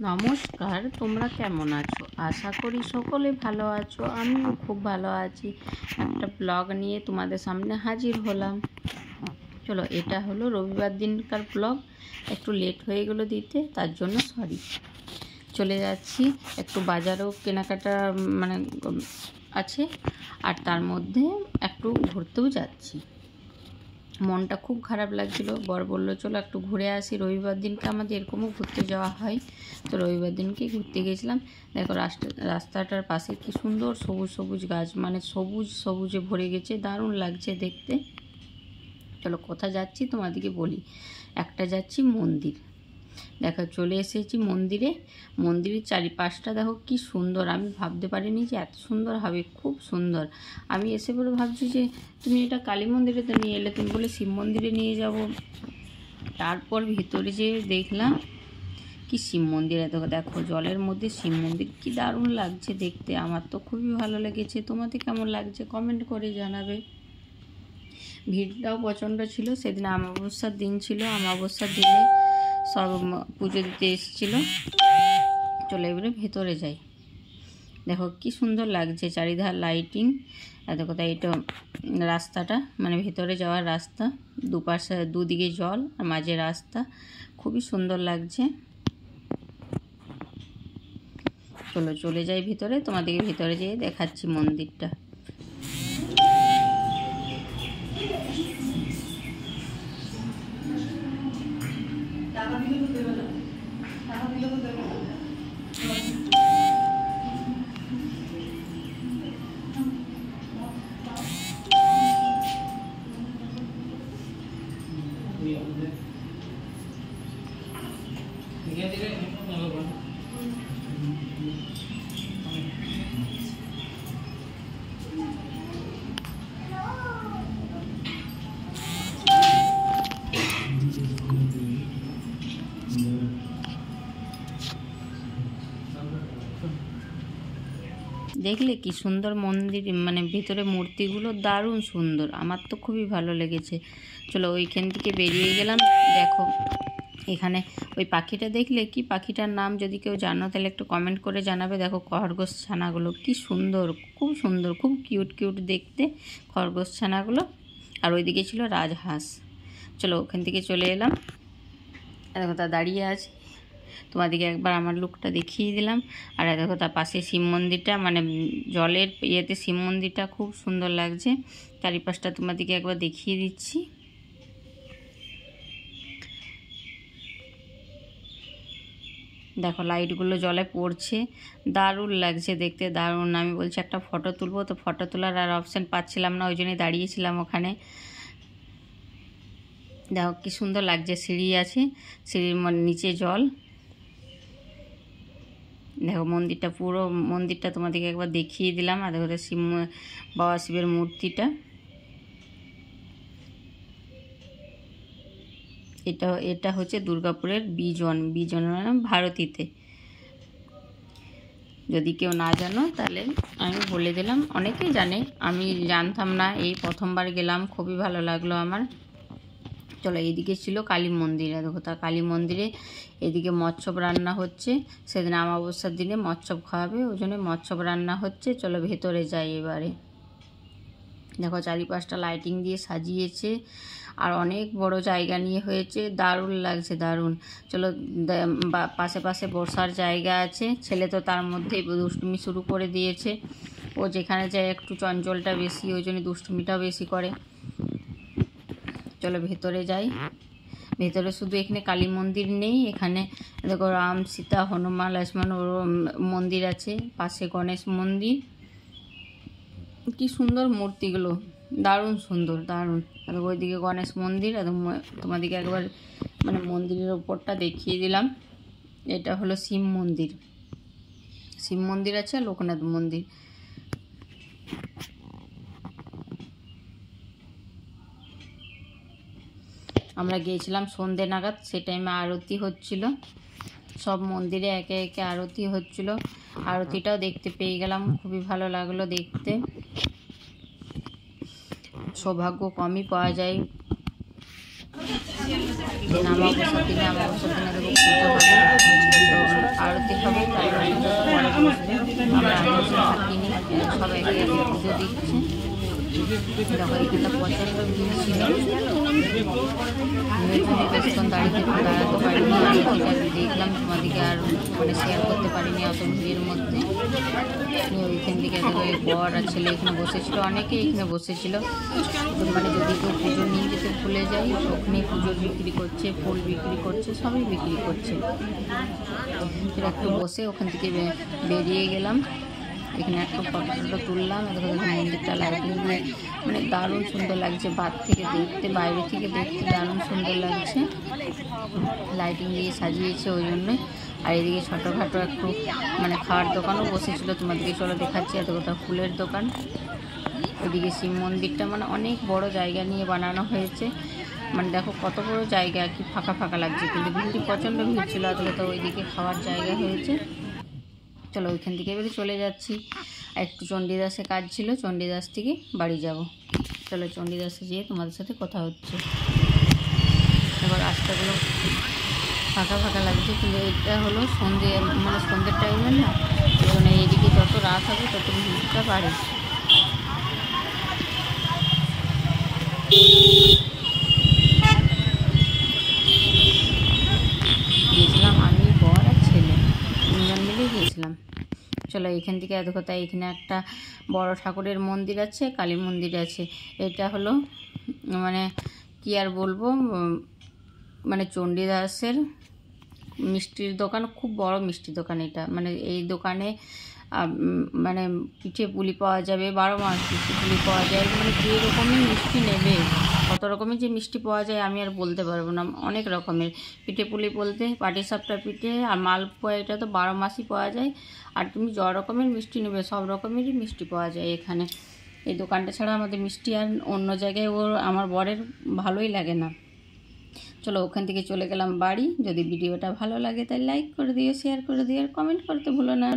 নমস্কার, তোমরা কেমন আছো? আশা করি সকলে ভালো আছো। আমিও খুব ভালো আছি। একটা ব্লগ নিয়ে তোমাদের সামনে হাজির হলাম। চলো, এটা হলো রবিবার দিনকার ব্লগ। একটু লেট হয়ে গেলো দিতে, তার জন্য সরি। চলে যাচ্ছি, একটু বাজারেও কেনাকাটা আছে, আর তার মধ্যে একটু ঘুরতেও যাচ্ছি। মনটা খুব খারাপ লাগছিল। বর বললো চলো একটু ঘুরে আসি। রবিবার দিনকে আমাদের এরকমও ঘুরতে যাওয়া হয়, তো রবিবার দিনকে ঘুরতে গেছিলাম। দেখো রাস্তাটার পাশে কি সুন্দর সবুজ সবুজ গাছ, সবুজে ভরে গেছে, দারুণ লাগছে দেখতে। চলো কোথায় যাচ্ছি তোমাদেরকে বলি। একটা যাচ্ছি মন্দির। দেখো চলে এসেছি মন্দিরের চারিপাশটা দেখো কি সুন্দর। আমি ভাবতে পারিনি যে এত সুন্দর হবে, খুব সুন্দর। আমি এসে বলে ভাবছি যে তুমি এটা কালী মন্দিরে তো নিয়ে এলে, তুমি বলে শিব মন্দিরে নিয়ে যাব। তারপর ভিতরে যেয়ে দেখলাম কি শিব মন্দির। দেখো জলের মধ্যে শিব মন্দির, কি দারুণ লাগছে দেখতে। আমার তো খুবই ভালো লেগেছে। তোমাদের কেমন লাগছে কমেন্ট করে জানাবে। ভিড়টাও প্রচণ্ড ছিল। সেদিন অমাবস্যার দিন ছিল। অমাবস্যার দিনে সব পুজো দিতে এসেছিলো। চলে এবারে ভেতরে যাই। দেখো কি সুন্দর লাগছে, চারিধার লাইটিং। দেখো তাই এটা রাস্তাটা, ভেতরে যাওয়ার রাস্তা, দুপাশে দুদিকে জল আর মাঝে রাস্তা, খুবই সুন্দর লাগছে। চলো চলে যাই ভিতরে, তোমাদেরকে ভিতরে যেয়ে দেখাচ্ছি মন্দিরটা। দেখলে কি সুন্দর মন্দির, ভিতরে মূর্তিগুলো দারুণ সুন্দর। আমার তো খুবই ভালো লেগেছে। চলো ওইখান থেকে বেরিয়ে গেলাম। দেখো এখানে ওই পাখিটা দেখলে, কি পাখিটার নাম যদি কেউ জানো তাহলে একটু কমেন্ট করে জানাবে। দেখো খরগোশ ছানাগুলো কি সুন্দর, খুব সুন্দর, খুব কিউট কিউট দেখতে খরগোশ ছানাগুলো। আর ওইদিকে ছিল রাজহাঁস। চলো ওখান থেকে চলে এলাম। দেখো তা দাঁড়িয়ে আছে, তোমাদেরকে একবার আমার লুকটা দেখিয়ে দিলাম। আর দেখো তার পাশে শিব মন্দিরটা, জলের ইয়েতে শিব মন্দিরটা খুব সুন্দর লাগছে। চারিপাশটা তোমাদেরকে একবার দেখিয়ে দিচ্ছি। দেখো লাইটগুলো জলে পড়ছে, দারুণ লাগছে দেখতে, দারুণ। আমি বলছি একটা ফটো তুলবো, তো ফটো তোলার আর অপশান পাচ্ছিলাম না, ওই জন্যই দাঁড়িয়েছিলাম ওখানে। দেখো কি সুন্দর লাগছে, সিঁড়ি আছে, সিঁড়ির নিচে জল। দেখো মন্দিরটা, পুরো মন্দিরটা তোমাদেরকে একবার দেখিয়ে দিলাম। আর দেখো বাবা শিবের মূর্তিটা। এটা হচ্ছে দুর্গাপুরের বিজন ভারতীতে। যদি কেউ না জানো তাহলে আমি বলে দিলাম। অনেকেই জানে, আমি জানতাম না, এই প্রথমবার গেলাম, খুবই ভালো লাগলো আমার। চলো এইদিকে ছিল কালী মন্দির। দেখো তা কালী মন্দিরে এদিকে মৎস্যব রান্না হচ্ছে। সেদিন অমাবস্যার দিনে মৎস্যব খাওয়াবে, ওই জন্য মৎস্যব রান্না হচ্ছে। চলো ভেতরে যাই এবারে। দেখো চারিপাশটা লাইটিং দিয়ে সাজিয়েছে, আর অনেক বড় জায়গা নিয়ে হয়েছে, দারুণ লাগছে, দারুণ। চলো পাশে পাশে বসার জায়গা আছে। ছেলে তো তার মধ্যেই দুষ্টুমি শুরু করে দিয়েছে। ও যেখানে যায় একটু চঞ্চলটা বেশি, ওই জন্য দুষ্টুমিটাও বেশি করে। চলো ভেতরে যাই। ভেতরে শুধু এখানে কালী মন্দির নেই, এখানে দেখো রাম সীতা হনুমান লক্ষ্মণ মন্দির আছে, পাশে গণেশ মন্দির। কি সুন্দর মূর্তিগুলো, দারুণ সুন্দর, দারুণ। আর ওইদিকে গণেশ মন্দির। আর তোমাদেরকে একবার মন্দিরের ওপরটা দেখিয়ে দিলাম। এটা হলো শিব মন্দির। শিব মন্দির আছে, লোকনাথ মন্দির। আমরা গিয়েছিলাম সন্ধ্যে নাগাদ, সে টাইমে আরতি হচ্ছিল। সব মন্দিরে একে একে আরতি হচ্ছিল। আরতিটাও দেখতে পেয়ে গেলাম, খুবই ভালো লাগলো দেখতে। সৌভাগ্য কমই পাওয়া যায়। দিন অমাবস্যার দিনে দেখো পুজো হবে। তো সব একে একে পুজো দিচ্ছে। দেখো এখানটা প্রচণ্ড ভিড় ছিল, বেশিক্ষণ দাঁড়াতে পারিনি, দেখলাম তোমাদেরকে আর মানে শেয়ার করতে পারিনি অত ভিড়ের মধ্যে। ওইখান থেকে বর আর ছেলে এখানে বসেছিল, অনেকেই এখানে বসেছিল। মানে যদি কেউ পুজো নিয়ে যেতে ভুলে যায় ওখানে পুজোর বিক্রি করছে, ফুল বিক্রি করছে, সবই বিক্রি করছে। একটু বসে ওখান থেকে বেরিয়ে গেলাম, এখানে একটু ফটো তুললাম। মন্দিরটা লাইটিং দিয়ে মানে দারুণ সুন্দর লাগছে, বাইরে থেকে দেখতে দারুণ সুন্দর লাগছে, লাইটিং দিয়ে সাজিয়েছে ওই জন্যই। আর এদিকে ছোটোখাটো একটু মানে খাওয়ার দোকানও বসেছিল, তোমাদেরকে চলো দেখাচ্ছি। এতটা ফুলের দোকান। ওইদিকে শিব মন্দিরটা মানে অনেক বড় জায়গা নিয়ে বানানো হয়েছে, মানে দেখো কত বড় জায়গা, আর কি ফাঁকা ফাঁকা লাগছে, কিন্তু ভিড় প্রচণ্ড ভিড় ছিল। তো ওইদিকে খাওয়ার জায়গা হয়েছে। চলো ওইখান থেকে এবারে চলে যাচ্ছি। একটু চণ্ডীদাসে কাজ ছিল, চণ্ডীদাস থেকে বাড়ি যাব। চলো চণ্ডীদাসে যেয়ে তোমাদের সাথে কথা হচ্ছে। এবার রাস্তাগুলো ফাঁকা ফাঁকা লাগছে, কিন্তু এটা হলো মানে সন্ধ্যের টাইমের না, মানে এইদিকে যত রাত হবে তত ভিড়টা বাড়ে। গিয়েছিলাম আমি, বর আর ছেলে, তিনজন মিলেই গিয়েছিলাম। চলো এখান থেকে দেখো, তাই এখানে একটা বড় ঠাকুরের মন্দির আছে, কালী মন্দির আছে। এটা হলো মানে কি আর বলবো, মানে চণ্ডীদাসের মিষ্টির দোকান, খুব বড় মিষ্টির দোকান এটা। মানে এই দোকানে মানে পিঠে পুলি পাওয়া যাবে, 12 মাস পিঠে পুলি পাওয়া যায়, মানে যে রকমের মিষ্টি নেবে, কত রকমের যে মিষ্টি পাওয়া যায় আমি আর বলতে পারবো না। অনেক রকমের পিঠে পুলি বলতে পাটিসাপটা পিঠে আর মালপোয়া, এটা তো 12 মাসই পাওয়া যায়। আর তুমি য রকমের মিষ্টি নেবে সব রকমেরই মিষ্টি পাওয়া যায় এখানে। এই দোকানটা ছাড়া আমাদের মিষ্টি আর অন্য জায়গায় আমার বরের ভালোই লাগে না। চলো ওখান থেকে চলে গেলাম বাড়ি। যদি ভিডিওটা ভালো লাগে তাই লাইক করে দিও, শেয়ার করে দিও, আর কমেন্ট করতে ভুলো না।